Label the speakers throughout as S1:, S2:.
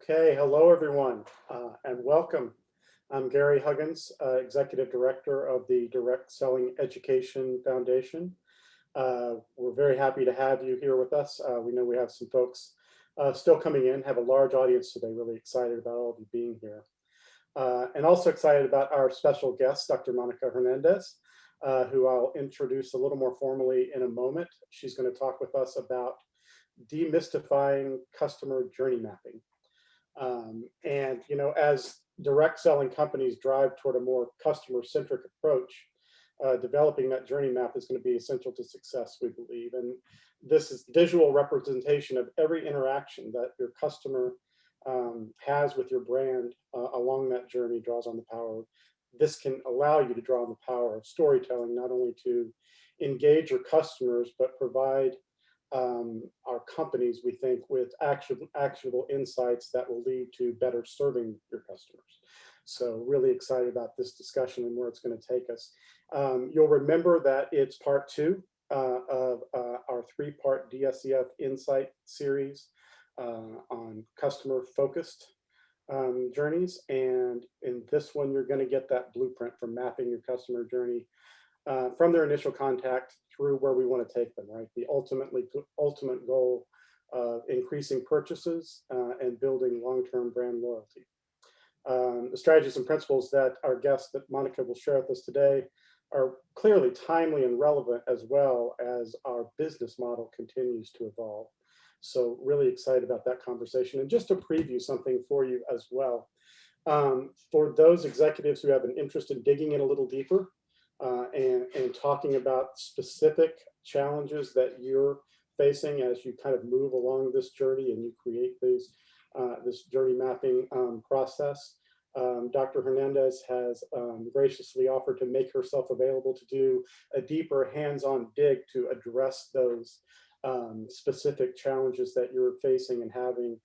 S1: Okay, hello everyone, and welcome. I'm Gary Huggins, Executive Director of the Direct Selling Education Foundation. We're very happy to have you here with us. We know we have some folks still coming in, have a large audience today, really excited about all of you being here. And also excited about our special guest, Dr. Monica Hernandez, who I'll introduce a little more formally in a moment. She's going to talk with us about demystifying customer journey mapping. And you know, as direct selling companies drive toward a more customer-centric approach, developing that journey map is going to be essential to success, we believe. And this is visual representation of every interaction that your customer has with your brand along that journey draws on the power. This can allow you to draw on the power of storytelling, not only to engage your customers, but provide our companies, we think, with actionable insights that will lead to better serving your customers. So really excited about this discussion and where it's going to take us. You'll remember that it's part two of our three-part DSEF Insight series on customer-focused journeys. And in this one, you're going to get that blueprint for mapping your customer journey from their initial contact through where we want to take them, right? The ultimate goal of increasing purchases and building long-term brand loyalty. The strategies and principles that our guest, that Monica will share with us today, are clearly timely and relevant, as well as our business model continues to evolve. So really excited about that conversation. And just to preview something for you as well, for those executives who have an interest in digging in a little deeper, and talking about specific challenges that you're facing as you kind of move along this journey and you create these, this journey mapping process. Dr. Hernandez has graciously offered to make herself available to do a deeper hands-on dig to address those specific challenges that you're facing and having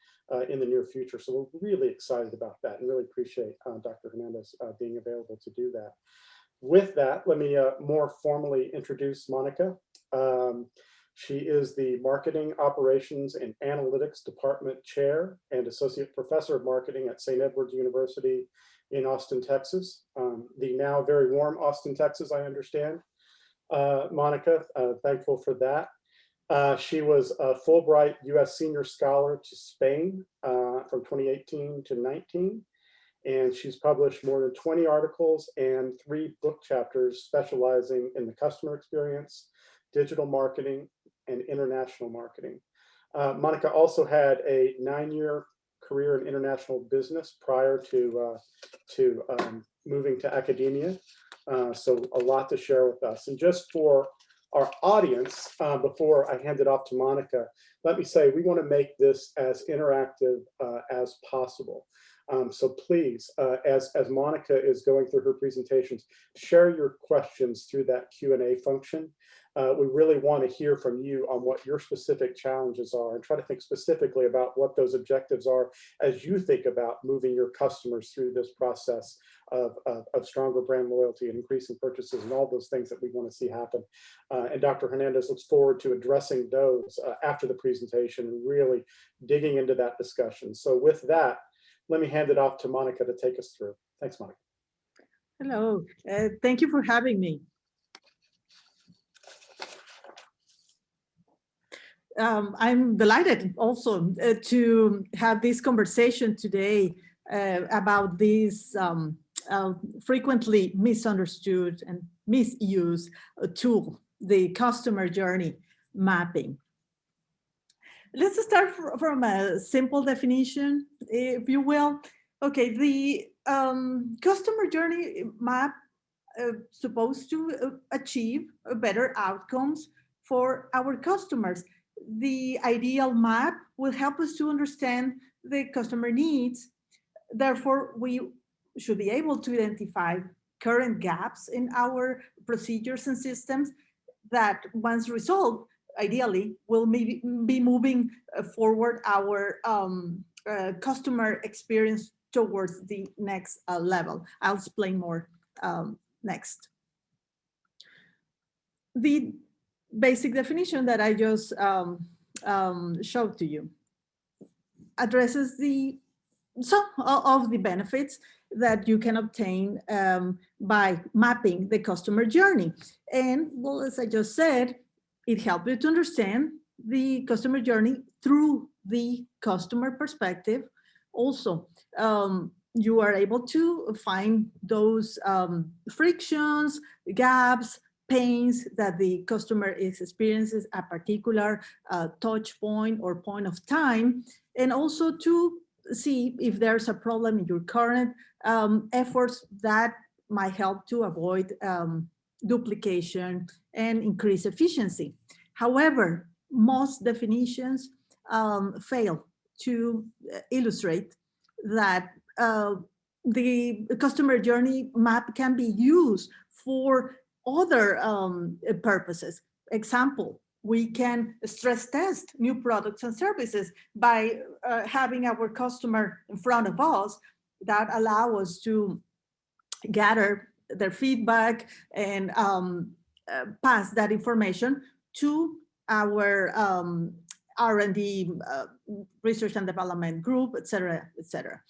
S1: in the near future. So we're really excited about that and really appreciate Dr. Hernandez being available to do that. With that, let me more formally introduce Monica. She is the Marketing Operations and Analytics Department Chair and Associate Professor of Marketing at St. Edward's University in Austin, Texas. The now very warm Austin, Texas, I understand. Monica, thankful for that. She was a Fulbright U.S. Senior Scholar to Spain from 2018 to 19. And she's published more than 20 articles and 3 book chapters specializing in the customer experience, digital marketing, and international marketing. Monica also had a 9-year career in international business prior to moving to academia. So a lot to share with us. And just for our audience, before I hand it off to Monica, let me say we want to make this as interactive as possible. So please, as Monica is going through her presentations, share your questions through that Q&A function. We really want to hear from you on what your specific challenges are and try to think specifically about what those objectives are as you think about moving your customers through this process of stronger brand loyalty and increasing purchases and all those things that we want to see happen. And Dr. Hernandez looks forward to addressing those after the presentation and really digging into that discussion. So with that, let me hand it off to Monica to take us through. Thanks, Monica.
S2: Hello, thank you for having me. I'm delighted also to have this conversation today about this frequently misunderstood and misused tool, the customer journey mapping. Let's start from a simple definition, if you will. Okay, the customer journey map supposed to achieve better outcomes for our customers. The ideal map will help us to understand the customer needs. Therefore, we should be able to identify current gaps in our procedures and systems that, once resolved, ideally will be moving forward our customer experience towards the next level. I'll explain more next. The basic definition that I just showed to you addresses the some of the benefits that you can obtain by mapping the customer journey. And well, as I just said, it helps you to understand the customer journey through the customer perspective. Also, you are able to find those frictions, gaps, pains that the customer is experiences a particular touch point or point of time, and also to see if there's a problem in your current efforts that might help to avoid duplication and increase efficiency. However, most definitions fail to illustrate that the customer journey map can be used for other purposes. Example, we can stress test new products and services by having our customer in front of us. That allow us to gather their feedback and pass that information to our R&D, research and development group, et cetera, et cetera.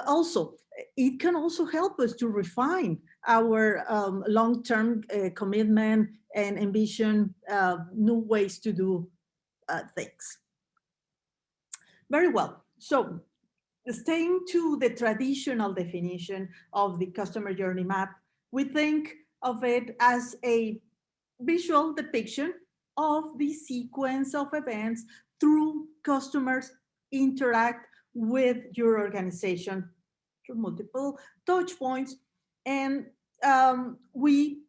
S2: Also, it can also help us to refine our long-term commitment and ambition, new ways to do things. Very well. So, staying to the traditional definition of the customer journey map, we think of it as a visual depiction of the sequence of events through customers interact with your organization through multiple touch points. And we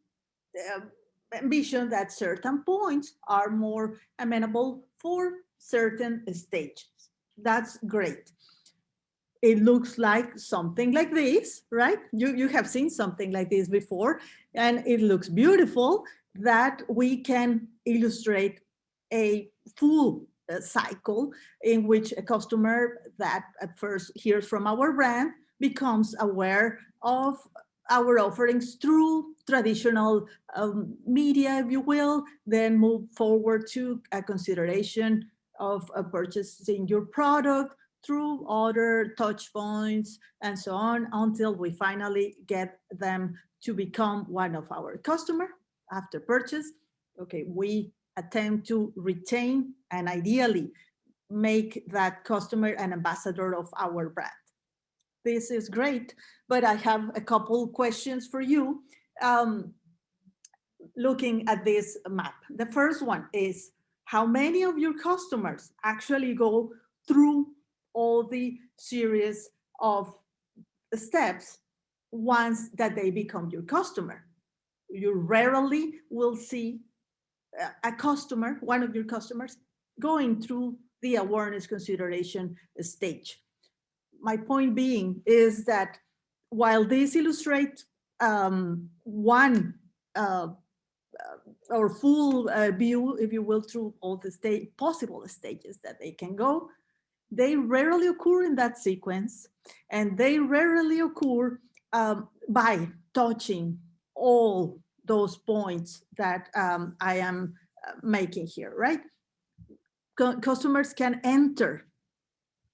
S2: envision that certain points are more amenable for certain stages. That's great. It looks like something like this, right? You have seen something like this before, and it looks beautiful that we can illustrate a full cycle in which a customer that at first hears from our brand becomes aware of our offerings through traditional media, if you will, then move forward to a consideration of purchasing your product through other touch points and so on, until we finally get them to become one of our customer after purchase. Okay, we attempt to retain and ideally make that customer an ambassador of our brand. This is great, but I have a couple questions for you looking at this map. The first one is, how many of your customers actually go through all the series of steps once that they become your customer? You rarely will see a customer, one of your customers, going through the awareness consideration stage. My point being is that while this illustrates one or full view, if you will, through all the possible stages that they can go, they rarely occur in that sequence, and they rarely occur by touching all those points that I am making here, right? Customers can enter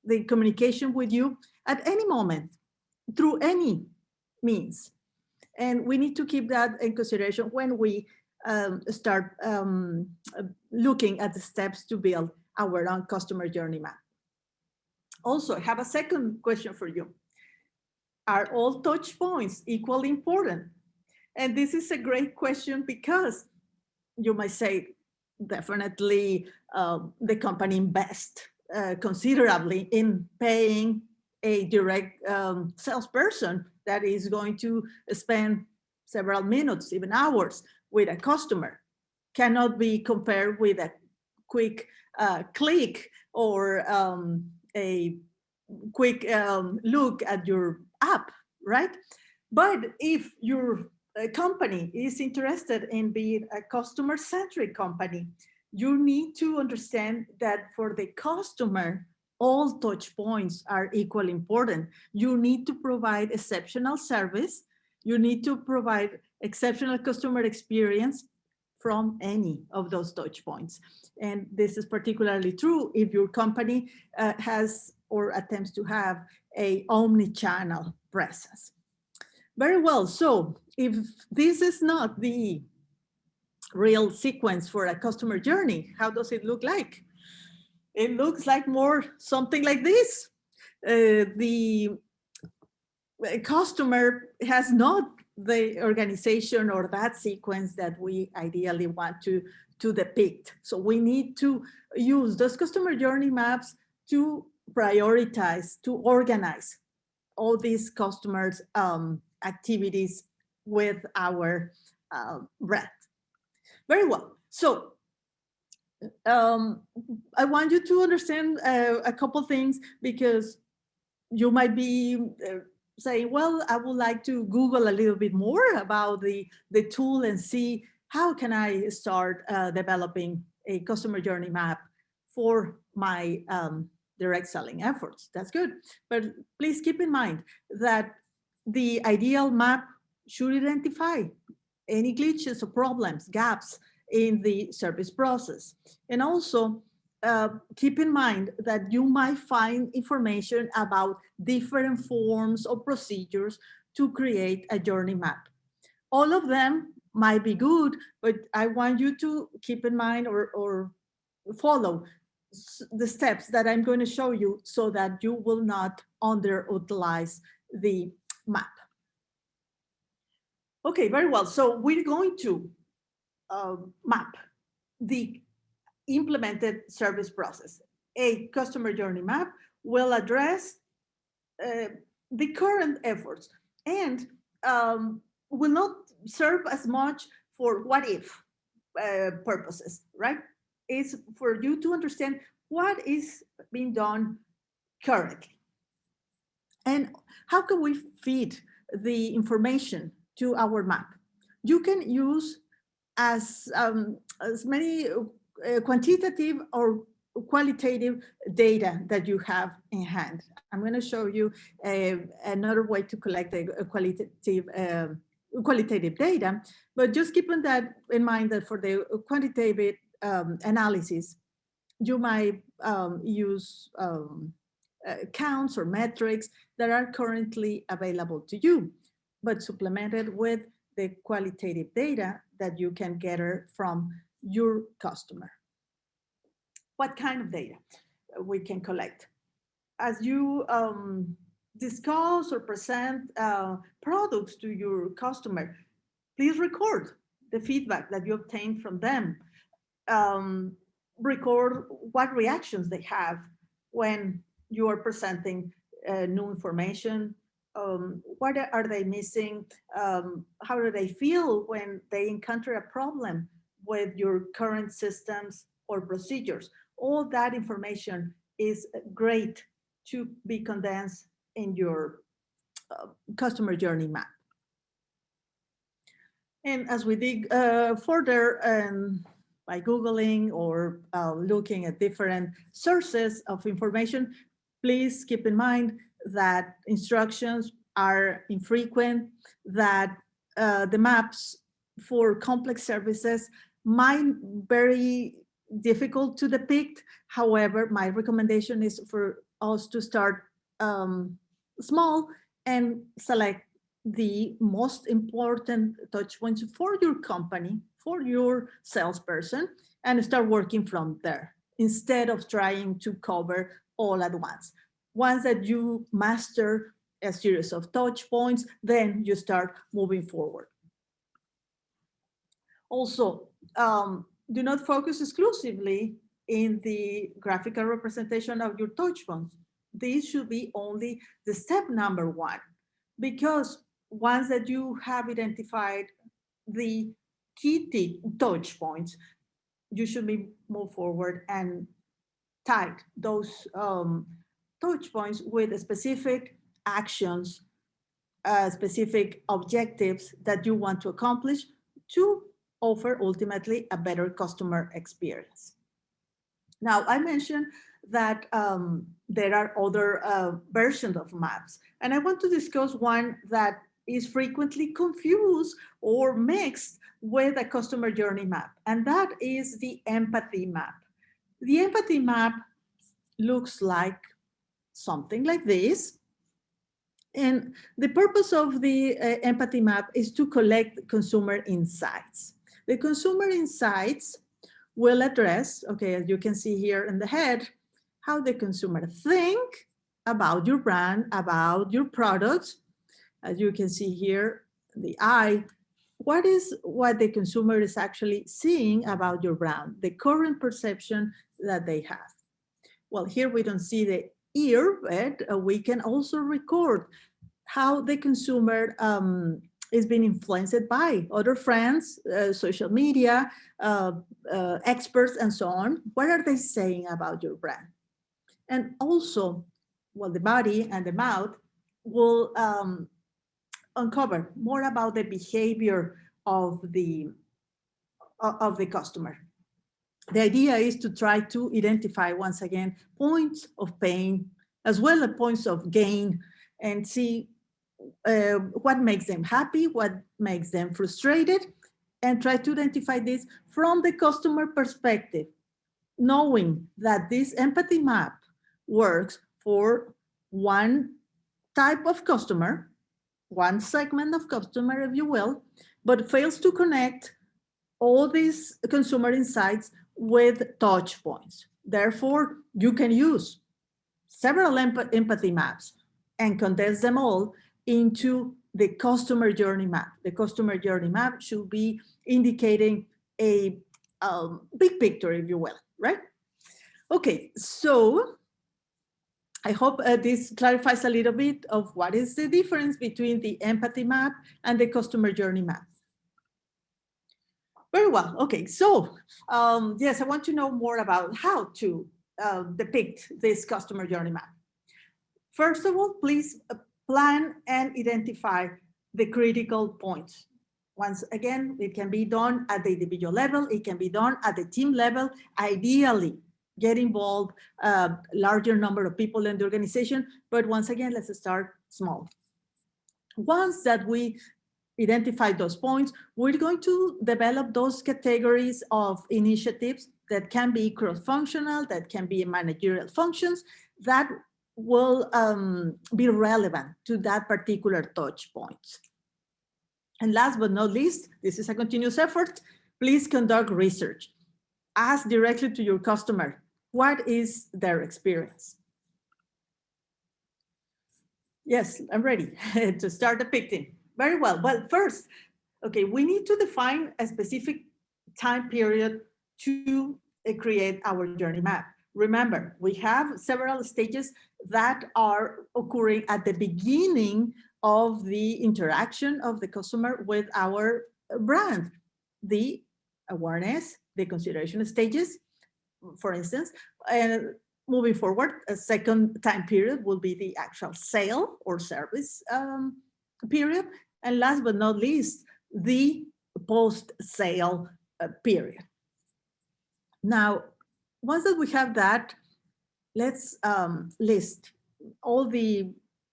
S2: the communication with you at any moment through any means. And we need to keep that in consideration when we start looking at the steps to build our own customer journey map. Also, I have a second question for you. Are all touch points equally important? And this is a great question because you might say, definitely the company invests considerably in paying a direct salesperson that is going to spend several minutes, even hours, with a customer. Cannot be compared with a quick click or a quick look at your app, right? But if your company is interested in being a customer-centric company, you need to understand that for the customer, all touch points are equally important. You need to provide exceptional service. You need to provide exceptional customer experience from any of those touch points. And this is particularly true if your company has or attempts to have a omni-channel presence. Very well, so if this is not the real sequence for a customer journey, how does it look like? It looks like more something like this. The customer has not the organization or that sequence that we ideally want to depict. So we need to use those customer journey maps to prioritize, to organize all these customers' activities with our brand. Very well. So I want you to understand a couple things, because you might be saying, well, I would like to Google a little bit more about the tool and see how can I start developing a customer journey map for my direct selling efforts. That's good. But please keep in mind that the ideal map should identify any glitches or problems, gaps in the service process. And also keep in mind that you might find information about different forms or procedures to create a journey map. All of them might be good, but I want you to keep in mind or follow the steps that I'm going to show you so that you will not underutilize the map. Okay, very well. So we're going to map the implemented service process. A customer journey map will address the current efforts and will not serve as much for what if purposes, right? It's for you to understand what is being done currently. And how can we feed the information to our map? You can use as many quantitative or qualitative data that you have in hand. I'm going to show you another way to collect a qualitative data, but just keeping that in mind that for the quantitative analysis, you might use counts or metrics that are currently available to you, but supplemented with the qualitative data that you can gather from your customer. What kind of data we can collect? As you discuss or present products to your customer, please record the feedback that you obtain from them. Record what reactions they have when you are presenting new information. What are they missing? How do they feel when they encounter a problem with your current systems or procedures? All that information is great to be condensed in your customer journey map. And as we dig further by Googling or looking at different sources of information, please keep in mind that instructions are infrequent, that the maps for complex services might be very difficult to depict. However, my recommendation is for us to start small and select the most important touch points for your company, for your salesperson, and start working from there instead of trying to cover all at once. Once that you master a series of touch points, then you start moving forward. Also, do not focus exclusively in the graphical representation of your touch points. This should be only the step number one, because once that you have identified the key touch points, you should be move forward and tie those touch points with specific actions, specific objectives that you want to accomplish to offer ultimately a better customer experience. Now, I mentioned that there are other versions of maps, and I want to discuss one that is frequently confused or mixed with a customer journey map, and that is the empathy map. The empathy map looks like something like this. And the purpose of the empathy map is to collect consumer insights. The consumer insights will address, okay, as you can see here in the head, how the consumer think about your brand, about your products. As you can see here, the eye, what the consumer is actually seeing about your brand, the current perception that they have. Well, here we don't see the ear, but we can also record how the consumer is being influenced by other friends, social media, experts, and so on. What are they saying about your brand? And also, well, the body and the mouth will uncover more about the behavior of the customer. The idea is to try to identify, once again, points of pain, as well as points of gain, and see what makes them happy, what makes them frustrated, and try to identify this from the customer perspective, knowing that this empathy map works for one type of customer, one segment of customer, if you will, but fails to connect all these consumer insights with touch points. Therefore, you can use several empathy maps and condense them all into the customer journey map. The customer journey map should be indicating a big picture, if you will, right? Okay, so I hope this clarifies a little bit of what is the difference between the empathy map and the customer journey map. Very well, okay, so yes, I want to know more about how to depict this customer journey map. First of all, please plan and identify the critical points. Once again, it can be done at the individual level, it can be done at the team level. Ideally, get involved a larger number of people in the organization, but once again, let's start small. Once that we identify those points, we're going to develop those categories of initiatives that can be cross-functional, that can be managerial functions, that will be relevant to that particular touch point. And last but not least, this is a continuous effort, please conduct research. Ask directly to your customer, what is their experience? Yes, I'm ready to start depicting. Very well, but first, okay, we need to define a specific time period to create our journey map. Remember, we have several stages that are occurring at the beginning of the interaction of the customer with our brand. The awareness, the consideration stages, for instance, and moving forward, a second time period will be the actual sale or service period. And last but not least, the post-sale period. Now, once that we have that, let's list all the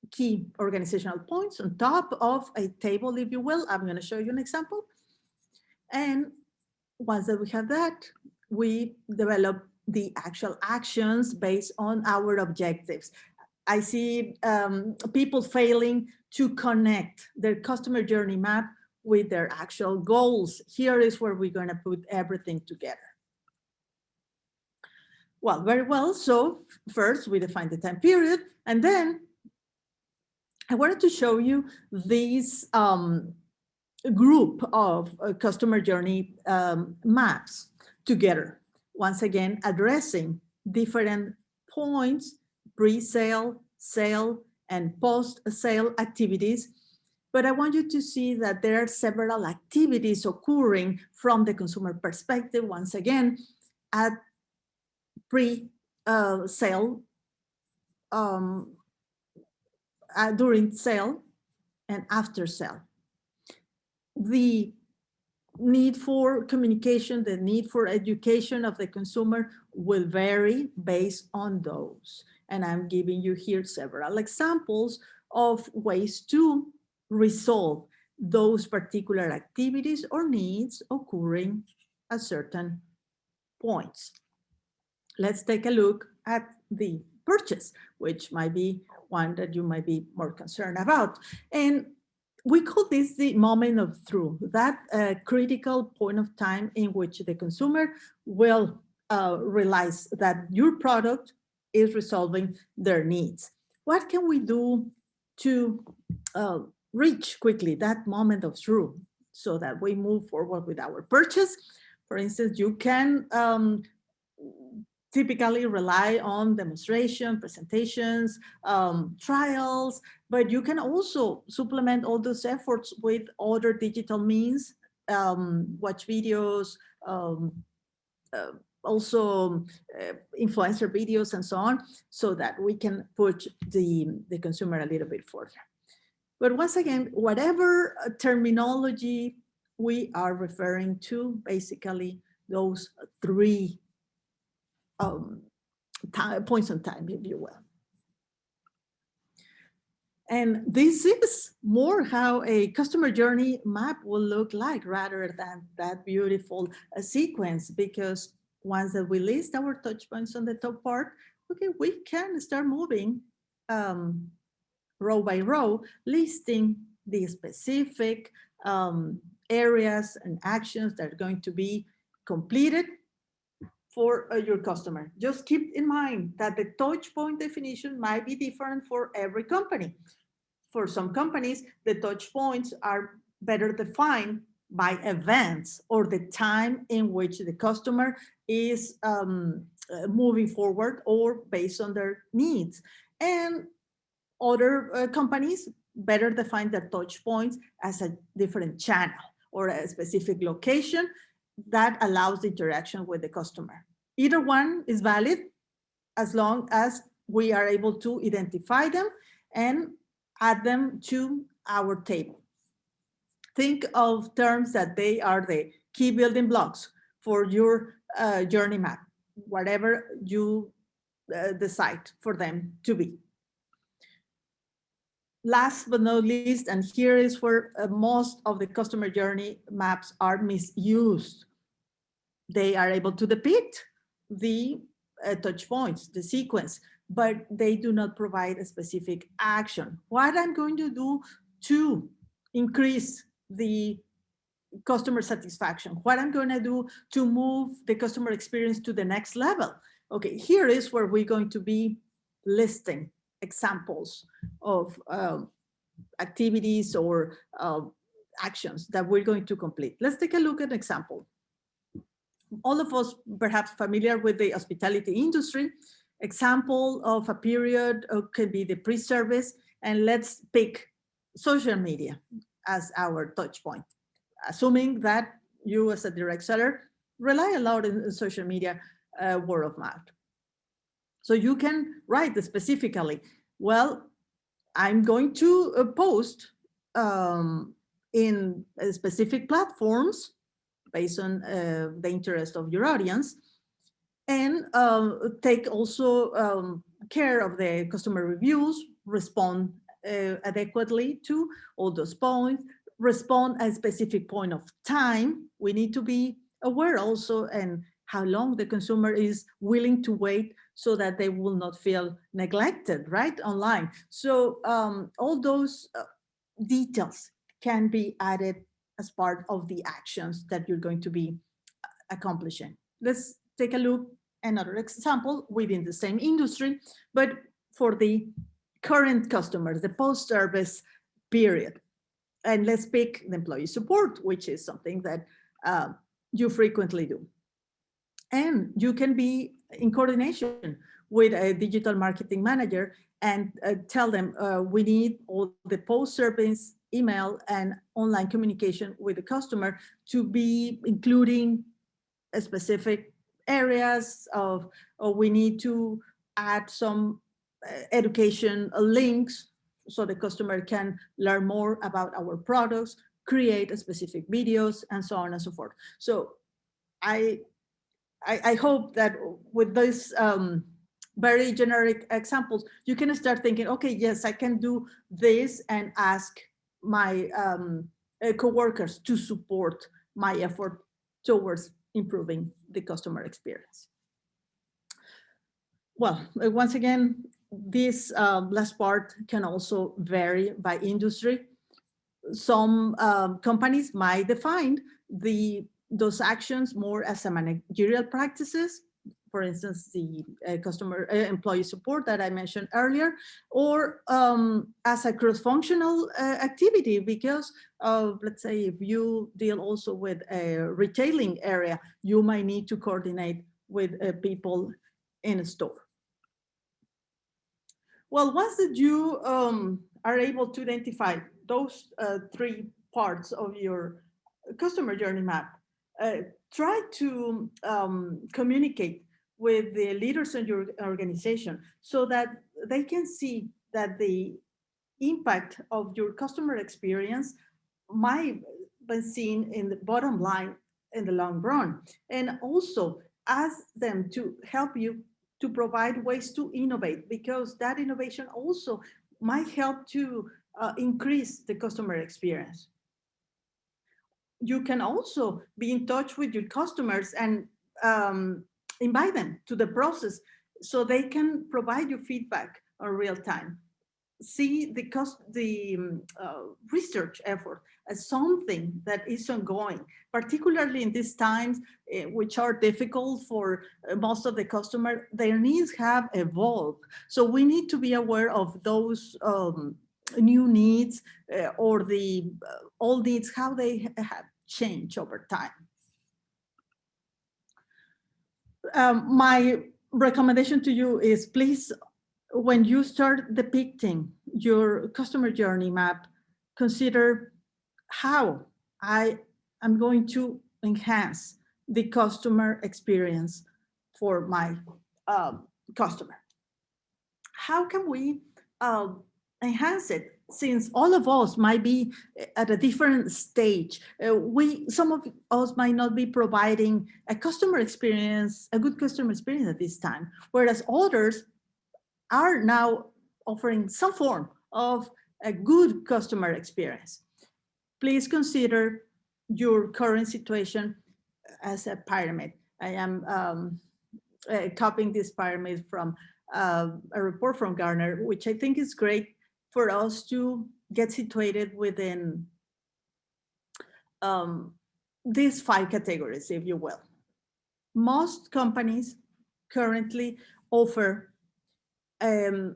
S2: key organizational points on top of a table, if you will. I'm going to show you an example. And once that we have that, we develop the actual actions based on our objectives. I see people failing to connect their customer journey map with their actual goals. Here is where we're going to put everything together. Well, very well. So first we define the time period, and then I wanted to show you this group of customer journey maps together. Once again, addressing different points, pre-sale, sale, and post-sale activities. But I want you to see that there are several activities occurring from the consumer perspective, once again, at pre-sale, during sale, and after sale. The need for communication, the need for education of the consumer will vary based on those. And I'm giving you here several examples of ways to resolve those particular activities or needs occurring at certain points. Let's take a look at the purchase, which might be one that you might be more concerned about. And we call this the moment of truth, that critical point of time in which the consumer will realize that your product is resolving their needs. What can we do to reach quickly that moment of truth so that we move forward with our purchase? For instance, you can typically rely on demonstration, presentations, trials, but you can also supplement all those efforts with other digital means, watch videos, also influencer videos and so on, so that we can push the consumer a little bit further. But once again, whatever terminology we are referring to, basically those three points in time, if you will. And this is more how a customer journey map will look like, rather than that beautiful sequence, because once that we list our touch points on the top part, okay, we can start moving row by row, listing the specific areas and actions that are going to be completed for your customer. Just keep in mind that the touch point definition might be different for every company. For some companies, the touch points are better defined by events or the time in which the customer is moving forward or based on their needs. And other companies better define their touch points as a different channel or a specific location that allows the interaction with the customer. Either one is valid as long as we are able to identify them and add them to our table. Think of terms that they are the key building blocks for your journey map, whatever you decide for them to be. Last but not least, and here is where most of the customer journey maps are misused. They are able to depict the touch points, the sequence, but they do not provide a specific action. What I'm going to do to increase the customer satisfaction, what I'm going to do to move the customer experience to the next level. Okay, here is where we're going to be listing examples of activities or actions that we're going to complete. Let's take a look at an example. All of us perhaps familiar with the hospitality industry. Example of a period could be the pre-service, and let's pick social media as our touch point, assuming that you as a direct seller rely a lot in social media, word of mouth. So you can write specifically, well, I'm going to post in specific platforms based on the interest of your audience, and take also care of the customer reviews, respond adequately to all those points, respond at a specific point of time. We need to be aware also and how long the consumer is willing to wait so that they will not feel neglected, right, online. So all those details can be added as part of the actions that you're going to be accomplishing. Let's take a look at another example within the same industry, but for the current customers, the post-service period. And let's pick the employee support, which is something that you frequently do. And you can be in coordination with a digital marketing manager and tell them we need all the post-service email and online communication with the customer to be including specific areas of, or we need to add some education links so the customer can learn more about our products, create specific videos, and so on and so forth. So I hope that with these very generic examples, you can start thinking, okay, yes, I can do this and ask my coworkers to support my effort towards improving the customer experience. Well, once again, this last part can also vary by industry. Some companies might define those actions more as a managerial practices, for instance, the customer employee support that I mentioned earlier, or as a cross-functional activity, because let's say if you deal also with a retailing area, you might need to coordinate with people in a store. Well, once that you are able to identify those three parts of your customer journey map, try to communicate with the leaders in your organization so that they can see that the impact of your customer experience might be seen in the bottom line in the long run. And also ask them to help you to provide ways to innovate, because that innovation also might help to increase the customer experience. You can also be in touch with your customers and invite them to the so they can provide you feedback on real time. See the research effort as something that is ongoing, particularly in these times, which are difficult for most of the customer. Their needs have evolved. So we need to be aware of those new needs or the old needs, how they have changed over time. My recommendation to you is, please, when you start depicting your customer journey map, consider how I am going to enhance the customer experience for my customer. How can we enhance it? Since all of us might be at a different stage, some of us might not be providing a customer experience, a good customer experience at this time, whereas others are now offering some form of a good customer experience. Please consider your current situation as a pyramid. I am copying this pyramid from a report from Gartner, which I think is great for us to get situated within these 5 categories, if you will. Most companies currently offer the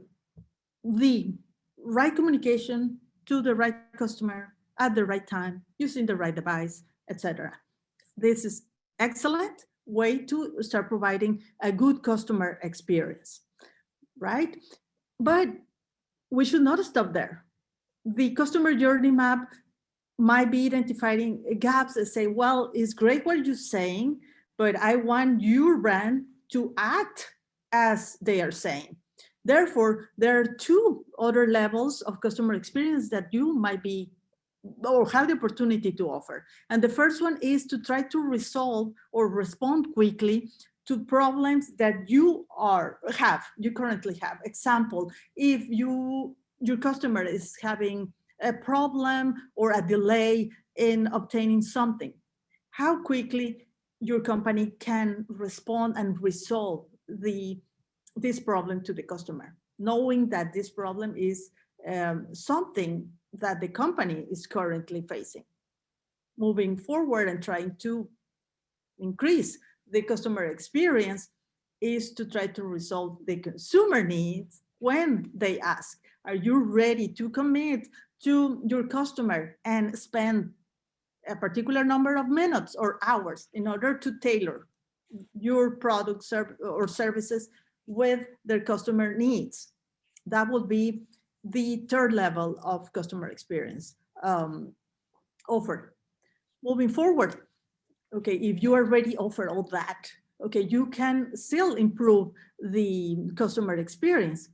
S2: right communication to the right customer at the right time, using the right device, etc. This is excellent way to start providing a good customer experience, right? But we should not stop there. The customer journey map might be identifying gaps and say, well, it's great what you're saying, but I want your brand to act as they are saying. Therefore, there are 2 other levels of customer experience that you might be or have the opportunity to offer. And the first one is to try to resolve or respond quickly to problems that you currently have. Example, if your customer is having a problem or a delay in obtaining something, how quickly your company can respond and resolve this problem to the customer, knowing that this problem is something that the company is currently facing. Moving forward and trying to increase the customer experience is to try to resolve the consumer needs when they ask, are you ready to commit to your customer and spend a particular number of minutes or hours in order to tailor your products or services with their customer needs? That would be the 3rd level of customer experience offered. Moving forward, okay, if you already offer all that, okay, you can still improve the customer experience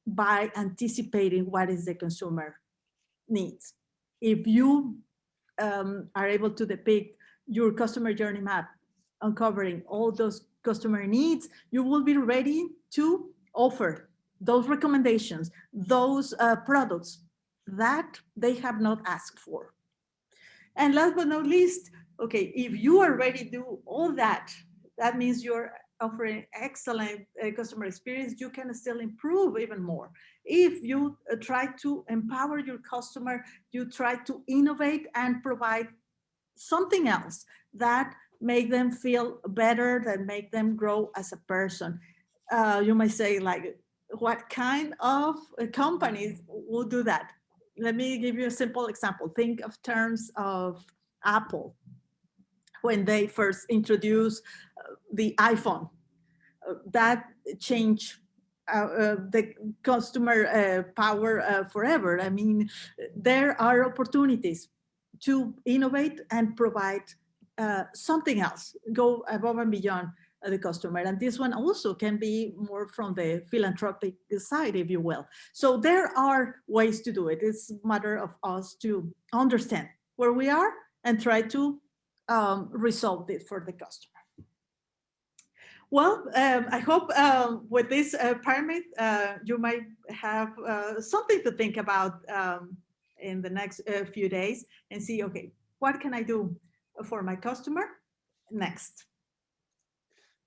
S2: by anticipating what is the consumer needs. If you are able to depict your customer journey map, uncovering all those customer needs, you will be ready to offer those recommendations, those products that they have not asked for. And last but not least, okay, if you already do all that, that means you're offering excellent customer experience, you can still improve even more. If you try to empower your customer, you try to innovate and provide something else that make them feel better, that make them grow as a person. You might say, like, what kind of companies will do that? Let me give you a simple example. Think of terms of Apple when they first introduced the iPhone. That changed the customer power forever. I mean, there are opportunities to innovate and provide something else, go above and beyond the customer. And this one also can be more from the philanthropic side, if you will. So there are ways to do it. It's a matter of us to understand where we are and try to resolve it for the customer. Well, I hope with this pyramid, you might have something to think about in the next few days and see, okay, what can I do for my customer next?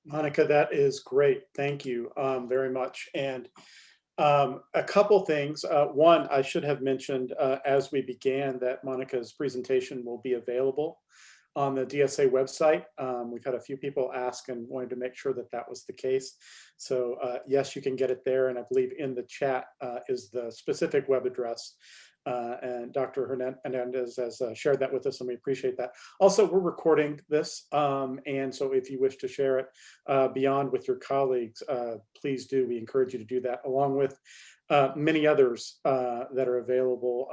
S1: Monica, that is great. Thank you very much. And a couple things. One, I should have mentioned as we began that Monica's presentation will be available on the DSA website. We've had a few people ask and wanted to make sure that that was the case. So yes, you can get it there. And I believe in the chat is the specific web address. And Dr. Hernandez has shared that with us, and we appreciate that. Also, we're recording this, and so if you wish to share it beyond with your colleagues, please do. We encourage you to do that, along with many others that are available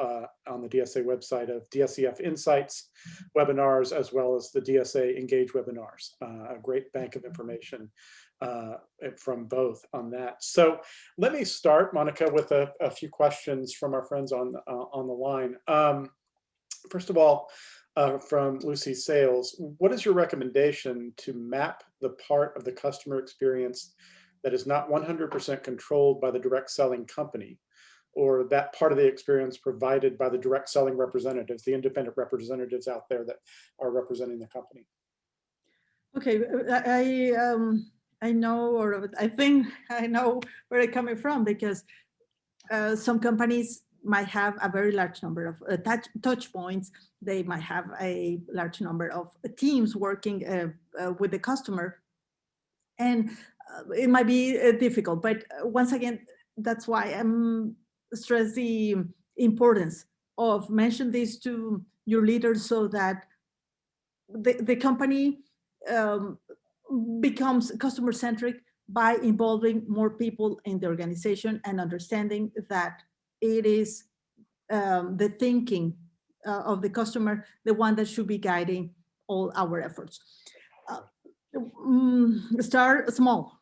S1: on the DSA website of DSEF Insights webinars, as well as the DSA Engage webinars, a great bank of information from both on that. So let me start, Monica, with a few questions from our friends on the line. First of all, from Lucy Sales, what is your recommendation to map the part of the customer experience that is not 100% controlled by the direct selling company, or that part of the experience provided by the direct selling representatives, the independent representatives out there that are representing the company?
S2: Okay, I know, or I think I know where it's coming from, because some companies might have a very large number of touch points. They might have a large number of teams working with the customer, and it might be difficult. But once again, that's why I'm stress the importance of mention this to your leaders, so that the company becomes customer centric by involving more people in the organization and understanding that it is the thinking of the customer, the one that should be guiding all our efforts. Start small,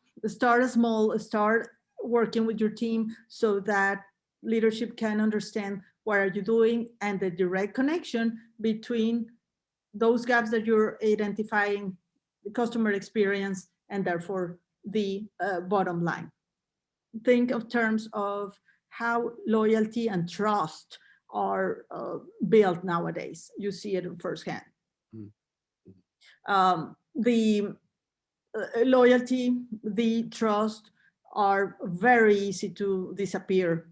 S2: start working with your team, so that leadership can understand what are you doing, and the direct connection between those gaps that you're identifying, the customer experience, and therefore the bottom line. Think of terms of how loyalty and trust are built nowadays. You see it firsthand. The loyalty, the trust are very easy to disappear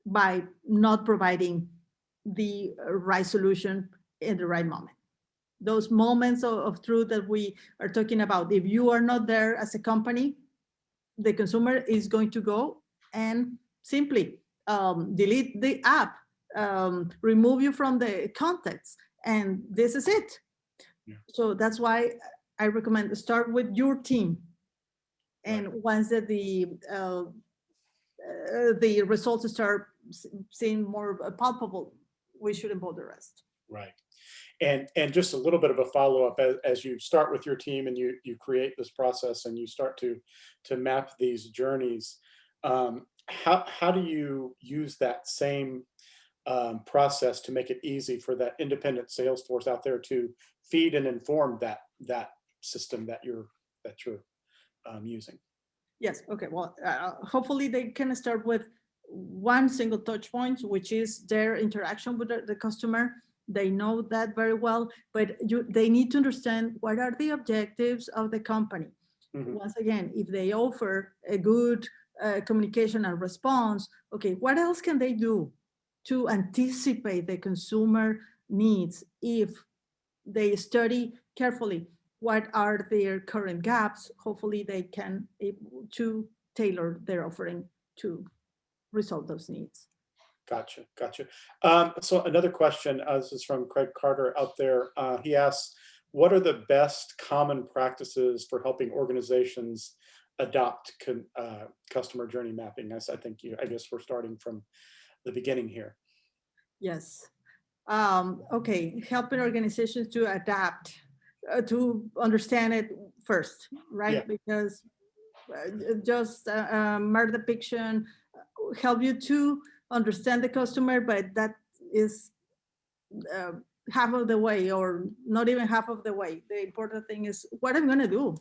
S2: by not providing the right solution in the right moment. Those moments of truth that we are talking about, if you are not there as a company, the consumer is going to go and simply delete the app, remove you from the contacts, and this is it. Yeah. So that's why I recommend start with your team. And right. Once that the results start seeing more palpable, we should involve the rest. Right.
S1: And just a little bit of a follow-up, as you start with your team and you create this process and you start to map these journeys, how do you use that same process to make it easy for that independent sales force out there to feed and inform that system that you're using?
S2: Yes. Okay. Well, hopefully they can start with one single touch point, which is their interaction with the customer. They know that very well, but they need to understand what are the objectives of the company. Once again, if they offer a good communication and response, okay, what else can they do to anticipate the consumer needs? If they study carefully what are their current gaps, hopefully they can able to tailor their offering to resolve those needs.
S1: Gotcha. So another question, this is from Craig Carter out there. He asks, what are the best common practices for helping organizations adopt customer journey mapping? I guess we're starting from the beginning here.
S2: Yes. Okay, helping organizations to adapt, to understand it first, right?
S1: Yeah.
S2: Because just mere depiction help you to understand the customer, but that is half of the way, or not even half of the way. The important thing is what I'm going to do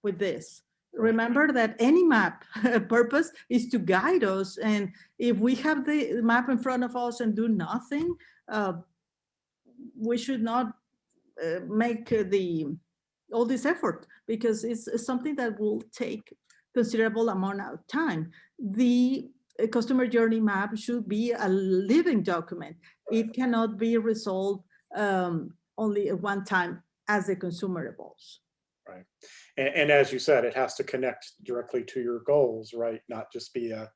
S2: with this. Remember that any map purpose is to guide us, and if we have the map in front of us and do nothing, we should not make all this effort, because it's something that will take considerable amount of time. The customer journey map should be a living document. It cannot be resolved only at one time as the consumer evolves.
S1: Right. And as you said, it has to connect directly to your goals, right? Not just be a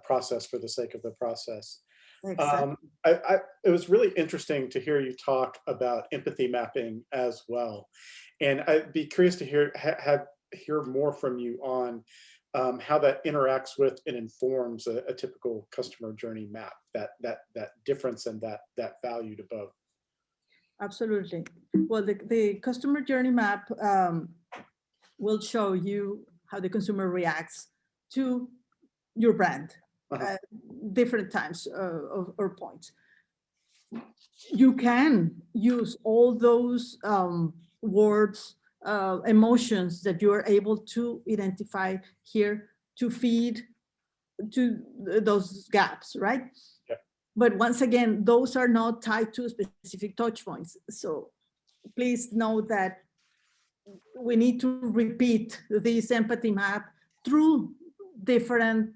S1: process for the sake of the process.
S2: Exactly.
S1: It was really interesting to hear you talk about empathy mapping as well. And I'd be curious to hear more from you on how that interacts with and informs a typical customer journey map, that difference and that value to both.
S2: Absolutely. Well, the customer journey map will show you how the consumer reacts to your brand at different times or points. You can use all those words, emotions that you are able to identify here to feed to those gaps, right?
S1: Yeah.
S2: But once again, those are not tied to specific touch points. So please know that we need to repeat this empathy map through different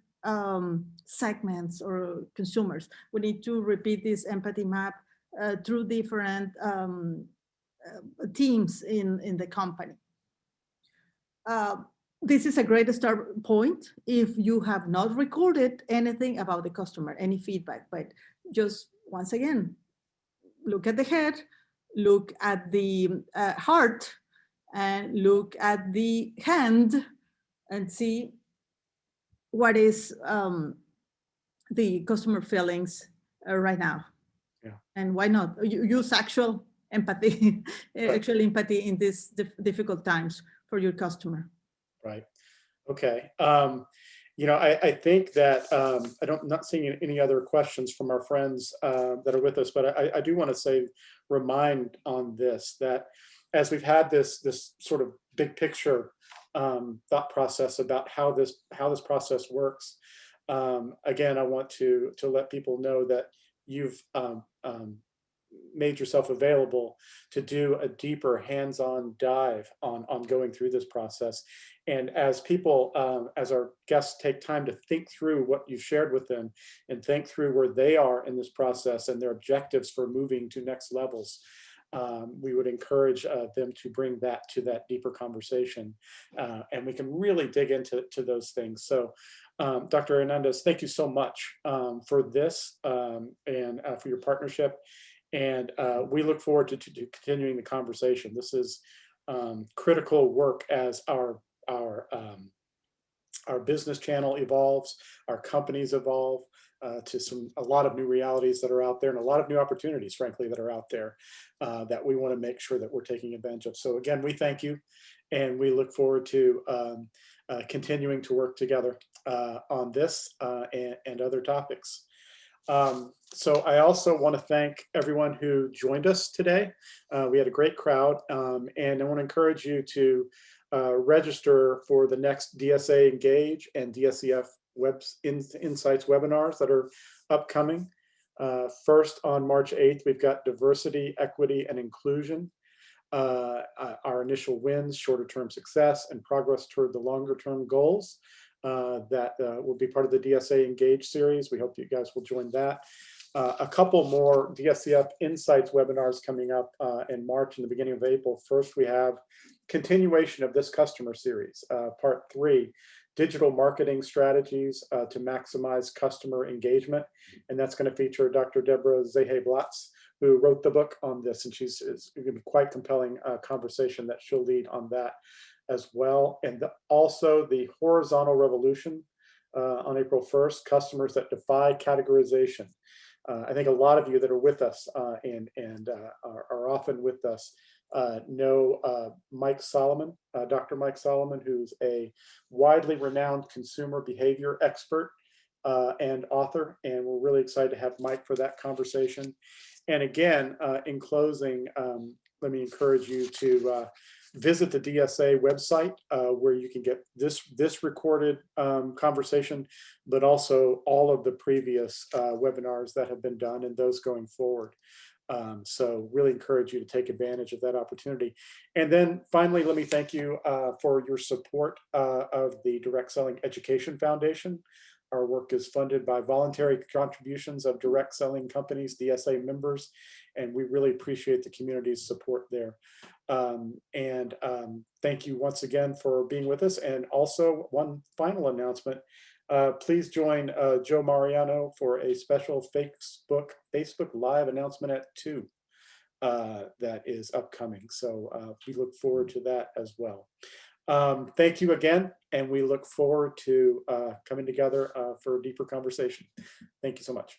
S2: segments or consumers. We need to repeat this empathy map through different teams in the company. This is a great start point if you have not recorded anything about the customer, any feedback, but just once again, look at the head, look at the heart, and look at the hand and see what is the customer feelings right now.
S1: Yeah.
S2: And why not use actual empathy, actual empathy in these difficult times for your customer.
S1: Right. Okay. I think that I'm not seeing any other questions from our friends that are with us, but I do want to remind on this, that as we've had this sort of big picture thought process about how this process works, again, I want to let people know that you've made yourself available to do a deeper hands-on dive on going through this process. And as people, as our guests take time to think through what you've shared with them and think through where they are in this process and their objectives for moving to next levels, we would encourage them to bring that to that deeper conversation. And we can really dig into those things. So Dr. Hernandez, thank you so much for this and for your partnership. And we look forward to continuing the conversation. This is critical work as our business channel evolves, our companies evolve to a lot of new realities that are out there, and a lot of new opportunities, frankly, that are out there that we want to make sure that we're taking advantage of. So again, we thank you, and we look forward to continuing to work together on this and other topics. So I also want to thank everyone who joined us today. We had a great crowd, and I want to encourage you to register for the next DSA Engage and DSEF Insights webinars that are upcoming. First, on March 8th, we've got diversity, equity, and inclusion. Our initial wins, shorter term success, and progress toward the longer term goals. That will be part of the DSA Engage series. We hope you guys will join that. A couple more DSEF Insights webinars coming up in March and the beginning of April. First, we have continuation of this customer series, part 3, digital marketing strategies to maximize customer engagement. And that's going to feature Dr. Deborah Zehe-Blatz, who wrote the book on this, and it's going to be quite compelling conversation that she'll lead on that as well. And also the horizontal revolution on April 1st, customers that defy categorization. I think a lot of you that are with us and are often with us know Mike Solomon, Dr. Mike Solomon, who's a widely renowned consumer behavior expert and author. And we're really excited to have Mike for that conversation. And again, in closing, let me encourage you to visit the DSA website where you can get this recorded conversation, but also all of the previous webinars that have been done and those going forward. So really encourage you to take advantage of that opportunity. And then finally, let me thank you for your support of the Direct Selling Education Foundation. Our work is funded by voluntary contributions of direct selling companies, DSA members, and we really appreciate the community's support there. Thank you once again for being with us. And also one final announcement, please join Joe Mariano for a special Facebook Live announcement at 2 that is upcoming. So we look forward to that as well. Thank you again, and we look forward to coming together for a deeper conversation. Thank you so much.